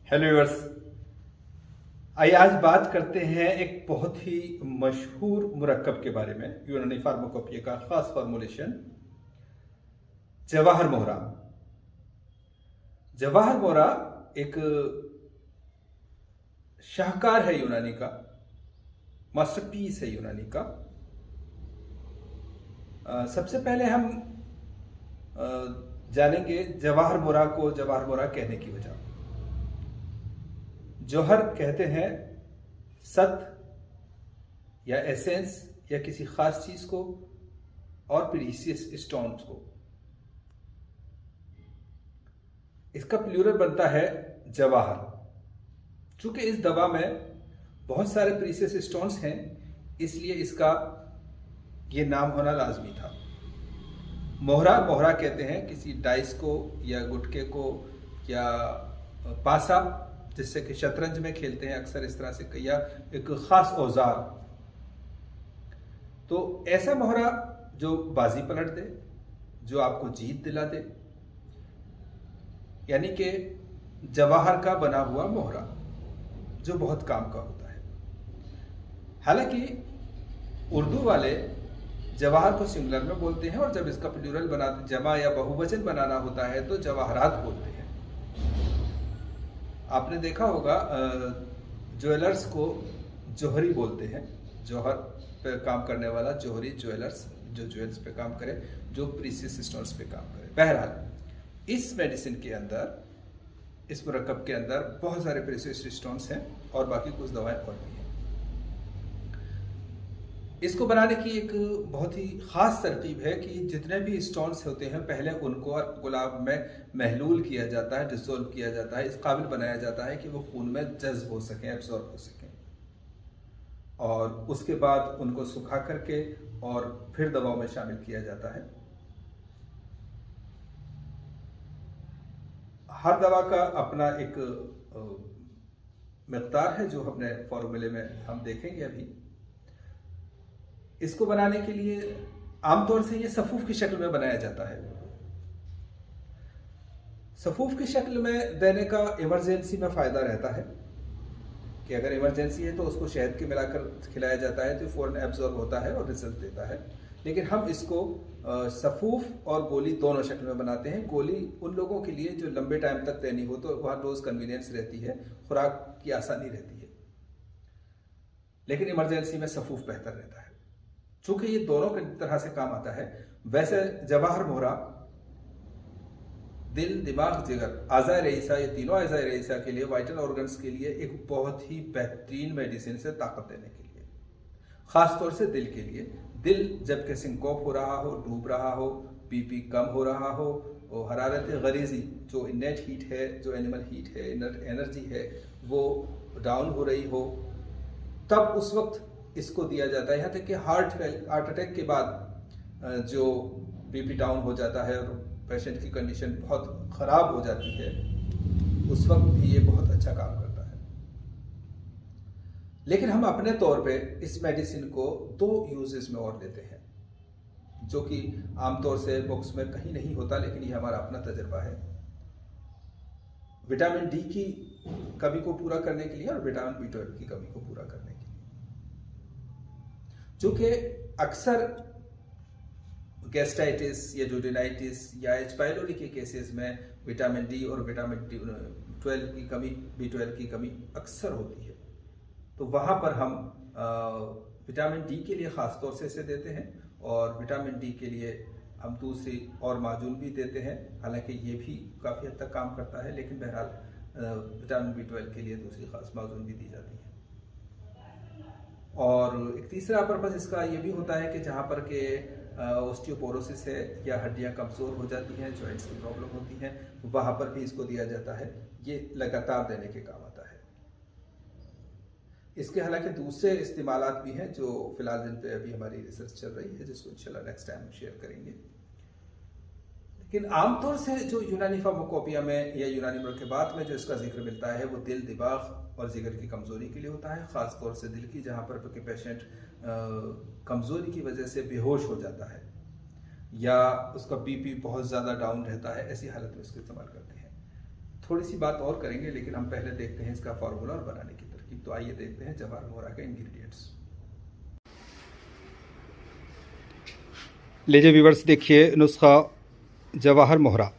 Hello viewers. आइए आज बात करते हैं एक बहुत ही मशहूर मुरक्कब के बारे में, यूनानी फार्माकोपिया का खास फॉर्मुलेशन जवाहर मोहरा। जवाहर मोहरा एक शाहकार है यूनानी का, मास्टरपीस है यूनानी का। सबसे पहले हम जानेंगे जवाहर मोहरा को जवाहर मोहरा कहने की वजह। जौहर कहते हैं सत्य या एसेंस या किसी खास चीज को, और प्रीसियस स्टोन्स को। इसका प्लूरल बनता है जवाहर। चूंकि इस दवा में बहुत सारे प्रीसियस स्टोन्स हैं, इसलिए इसका ये नाम होना लाजमी था। मोहरा मोहरा कहते हैं किसी डाइस को या गुटके को या पासा, जिससे कि शतरंज में खेलते हैं अक्सर इस तरह से, या एक खास औजार। तो ऐसा मोहरा जो बाजी पलट दे, जो आपको जीत दिला दे, यानी कि जवाहर का बना हुआ मोहरा जो बहुत काम का होता है। हालांकि उर्दू वाले जवाहर को सिंगुलर में बोलते हैं, और जब इसका प्लूरल बनाते, जमा या बहुवचन बनाना होता है, तो जवाहरात बोलते हैं। आपने देखा होगा ज्वेलर्स को जौहरी बोलते हैं। जौहर पे काम करने वाला जौहरी, ज्वेलर्स जो ज्वेल्स पे काम करे, जो प्रीसियस स्टोन्स पे काम करे। बहरहाल इस मेडिसिन के अंदर, इस मुरक्कब के अंदर बहुत सारे प्रीसियस स्टोन्स हैं और बाकी कुछ दवाएं और भी हैं। इसको बनाने की एक बहुत ही खास तरकीब है कि जितने भी स्टोन्स होते हैं, पहले उनको गुलाब में महलूल किया जाता है, डिसोल्व किया जाता है, इस काबिल बनाया जाता है कि वो खून में जज्ब हो सकें, एब्जॉर्ब हो सकें, और उसके बाद उनको सुखा करके और फिर दवाओं में शामिल किया जाता है। हर दवा का अपना एक मिक़दार है जो अपने फॉर्मूले में हम देखेंगे अभी। इसको बनाने के लिए आमतौर से ये सफूफ की शक्ल में बनाया जाता है। सफूफ की शक्ल में देने का इमरजेंसी में फायदा रहता है कि अगर इमरजेंसी है तो उसको शहद के मिलाकर खिलाया जाता है, तो फौरन एब्जॉर्ब होता है और रिजल्ट देता है। लेकिन हम इसको सफूफ और गोली दोनों शक्ल में बनाते हैं। गोली उन लोगों के लिए जो लंबे टाइम तक देनी हो, तो वहाँ डोज कन्वीनियंस रहती है, खुराक की आसानी रहती है। लेकिन इमरजेंसी में सफूफ बेहतर रहता है। चूंकि ये दोनों की तरह से काम आता है, वैसे जवाहर मोहरा दिल, दिमाग, जिगर, आज़ाए रईसा, ये तीनों आज़ाए रईसा के लिए, वाइटल ऑर्गन्स के लिए एक बहुत ही बेहतरीन मेडिसिन से ताकत देने के लिए, खास तौर से दिल के लिए। दिल जबकि सिंकोप हो रहा हो, डूब रहा हो, बीपी कम हो रहा हो, और हरारत गरीजी जो इनेट हीट है, जो एनिमल हीट है, एनर्जी है, वो डाउन हो रही हो, तब उस वक्त इसको दिया जाता है। यहाँ तक कि हार्ट अटैक के बाद जो बीपी डाउन हो जाता है और पेशेंट की कंडीशन बहुत ख़राब हो जाती है, उस वक्त भी ये बहुत अच्छा काम करता है। लेकिन हम अपने तौर पे इस मेडिसिन को 2 यूजेस में और लेते हैं, जो कि आमतौर से बुक्स में कहीं नहीं होता, लेकिन ये हमारा अपना तजर्बा है। विटामिन डी की कमी को पूरा करने के लिए और विटामिन B12 की कमी को पूरा करने के लिए। चूंकि अक्सर गैस्ट्राइटिस या जूडिनाइटिस या एच पाइलोरी के केसेस में विटामिन डी और विटामिन B12 की कमी, B12 की कमी अक्सर होती है। तो वहाँ पर हम विटामिन डी के लिए ख़ास तौर से इसे देते हैं, और विटामिन डी के लिए हम दूसरी और माजून भी देते हैं। हालांकि ये भी काफ़ी हद तक काम करता है, लेकिन बहरहाल विटामिन B12 के लिए दूसरी ख़ास माजून भी दी जाती है। और एक तीसरा पर्पज़ इसका ये भी होता है कि जहाँ पर के ऑस्टियोपोरोसिस है या हड्डियाँ कमज़ोर हो जाती हैं, जॉइंट्स की प्रॉब्लम होती हैं, वहाँ पर भी इसको दिया जाता है। ये लगातार देने के काम आता है। इसके हालांकि दूसरे इस्तेमालात भी हैं जो फ़िलहाल जिन पे अभी हमारी रिसर्च चल रही है, जिसको इंशाल्लाह नेक्स्ट टाइम शेयर करेंगे। लेकिन आमतौर से जो यूनानी फार्माकोपिया में या यूनानी मुरक्कबात में जो इसका जिक्र मिलता है, वो दिल, दिमाग और जिगर की कमज़ोरी के लिए होता है। ख़ास तौर से दिल की, जहाँ पर कि पेशेंट कमज़ोरी की वजह से बेहोश हो जाता है या उसका बीपी बहुत ज़्यादा डाउन रहता है, ऐसी हालत में इसको इस्तेमाल करते हैं। थोड़ी सी बात और करेंगे, लेकिन हम पहले देखते हैं इसका फार्मूला और बनाने की तरकीब। तो आइए देखते हैं जवाहर मोहरा के इंग्रेडिएंट्स। लीजिए व्यूअर्स, देखिए नुस्खा जवाहर मोहरा,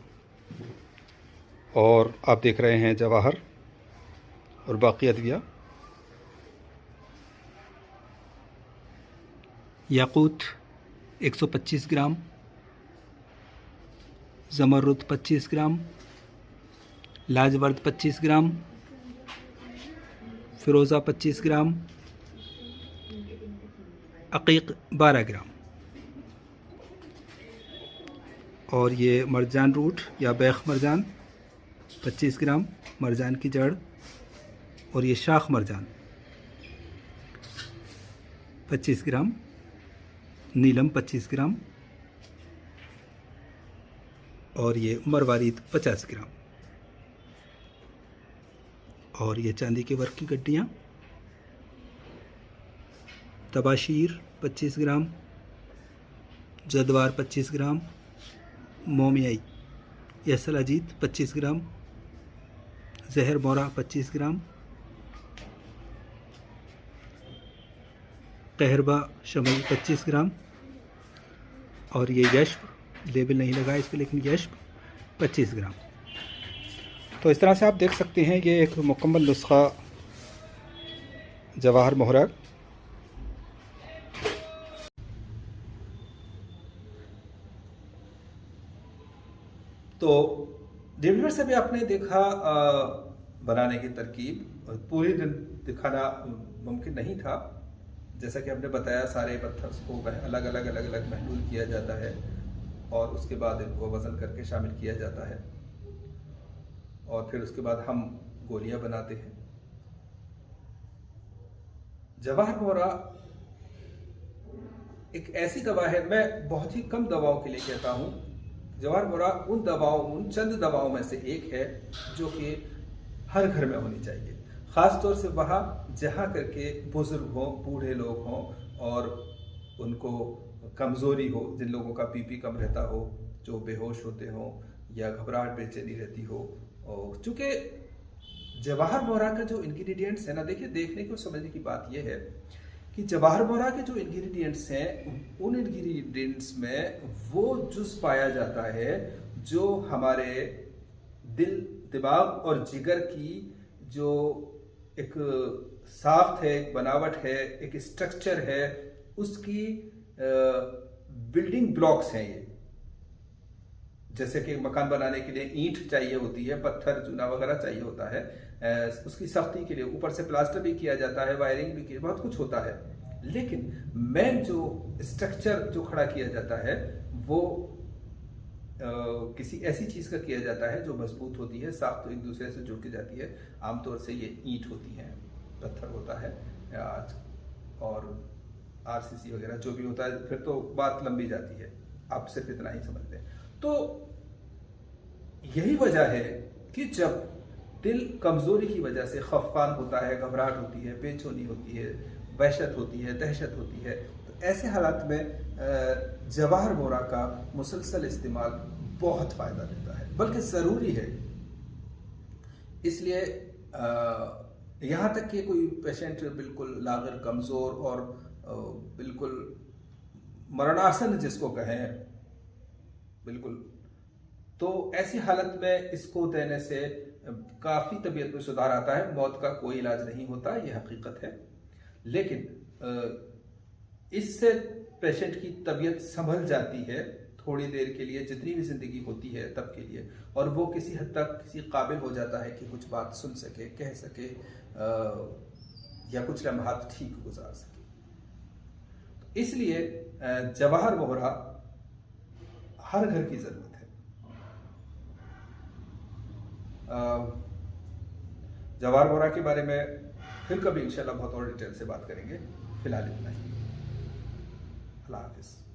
और आप देख रहे हैं जवाहर और बाकी अदविया। याकूत 125 ग्राम, ज़मरुद 25 ग्राम, लाजवर्द 25 ग्राम, फ़िरोज़ा 25 ग्राम, अकीक 12 ग्राम, और ये मरजान रूट या बैख मरजान 25 ग्राम, मरजान की जड़, और ये शाख मरजान 25 ग्राम, नीलम 25 ग्राम, और ये मरवारीद 50 ग्राम, और ये चांदी के वर्क की गड्डियाँ, तबाशीर 25 ग्राम, जदवार 25 ग्राम, मोमियाई या सलाजीत 25 ग्राम, जहर मोरा 25 ग्राम, कहरबा शमई 25 ग्राम, और ये यश्ब, लेबल नहीं लगा इस पर लेकिन यश्ब 25 ग्राम। तो इस तरह से आप देख सकते हैं ये एक मुकम्मल नुस्खा जवाहर मोहरा। तो डिवीवर से भी आपने देखा बनाने की तरकीब। पूरी दिन दिखाना मुमकिन नहीं था, जैसा कि हमने बताया सारे पत्थर को अलग अलग महलूल किया जाता है और उसके बाद इनको वज़न करके शामिल किया जाता है, और फिर उसके बाद हम गोलियां बनाते हैं। जवाहर मोहरा एक ऐसी दवा है, मैं बहुत ही कम दवाओं के लिए कहता हूँ, जवाहर मोहरा उन चंद दवाओं में से एक है जो कि हर घर में होनी चाहिए, ख़ास तौर से वहाँ जहाँ करके बुजुर्ग हों, बूढ़े लोग हों और उनको कमज़ोरी हो, जिन लोगों का बीपी कम रहता हो, जो बेहोश होते हों या घबराहट बेचैनी रहती हो। और चूँकि जवाहर मोहरा का जो इंग्रेडिएंट्स है ना, देखिए देखने की और समझने की बात यह है कि जवाहर मोहरा के जो इंग्रेडिएंट्स हैं, उन इंग्रेडिएंट्स में वो जुज़ पाया जाता है जो हमारे दिल, दिमाग और जिगर की जो एक साख्त है, एक बनावट है, एक स्ट्रक्चर है, उसकी बिल्डिंग ब्लॉक्स हैं ये। जैसे कि मकान बनाने के लिए ईंट चाहिए होती है, पत्थर चूना वगैरह चाहिए होता है, उसकी सख्ती के लिए ऊपर से प्लास्टर भी किया जाता है, वायरिंग भी किया, बहुत कुछ होता है, लेकिन मेन जो स्ट्रक्चर जो खड़ा किया जाता है वो किसी ऐसी चीज़ का किया जाता है जो मजबूत होती है, साख्त तो एक दूसरे से जुड़ के जाती है। आमतौर से ये ईंट होती है, पत्थर होता है, और आरसीसी वगैरह जो भी होता है, फिर तो बात लंबी जाती है, आप सिर्फ इतना ही समझ लें। तो यही वजह है कि जब दिल कमज़ोरी की वजह से खफकान होता है, घबराहट होती है, बेचैनी होती है, वहशत होती है, दहशत होती है, तो ऐसे हालात में जवाहर मोहरा का मुसलसल इस्तेमाल बहुत फ़ायदा देता है, बल्कि ज़रूरी है। इसलिए यहाँ तक कि कोई पेशेंट बिल्कुल लाग़िर, कमज़ोर और बिल्कुल मरणासन जिसको कहें, बिल्कुल, तो ऐसी हालत में इसको देने से काफ़ी तबीयत में सुधार आता है। मौत का कोई इलाज नहीं होता, ये हकीकत है, लेकिन इससे पेशेंट की तबीयत संभल जाती है थोड़ी देर के लिए, जितनी भी ज़िंदगी होती है तब के लिए, और वो किसी हद तक किसी काबिल हो जाता है कि कुछ बात सुन सके, कह सके, या कुछ लम्हात ठीक गुजार सके। तो इसलिए जवाहर मोहरा हर घर की ज़रूरत है। जवाहर मोहरा के बारे में फिर कभी इंशाल्लाह बहुत और डिटेल से बात करेंगे। फिलहाल इतना ही। अल्लाह हाफिज़।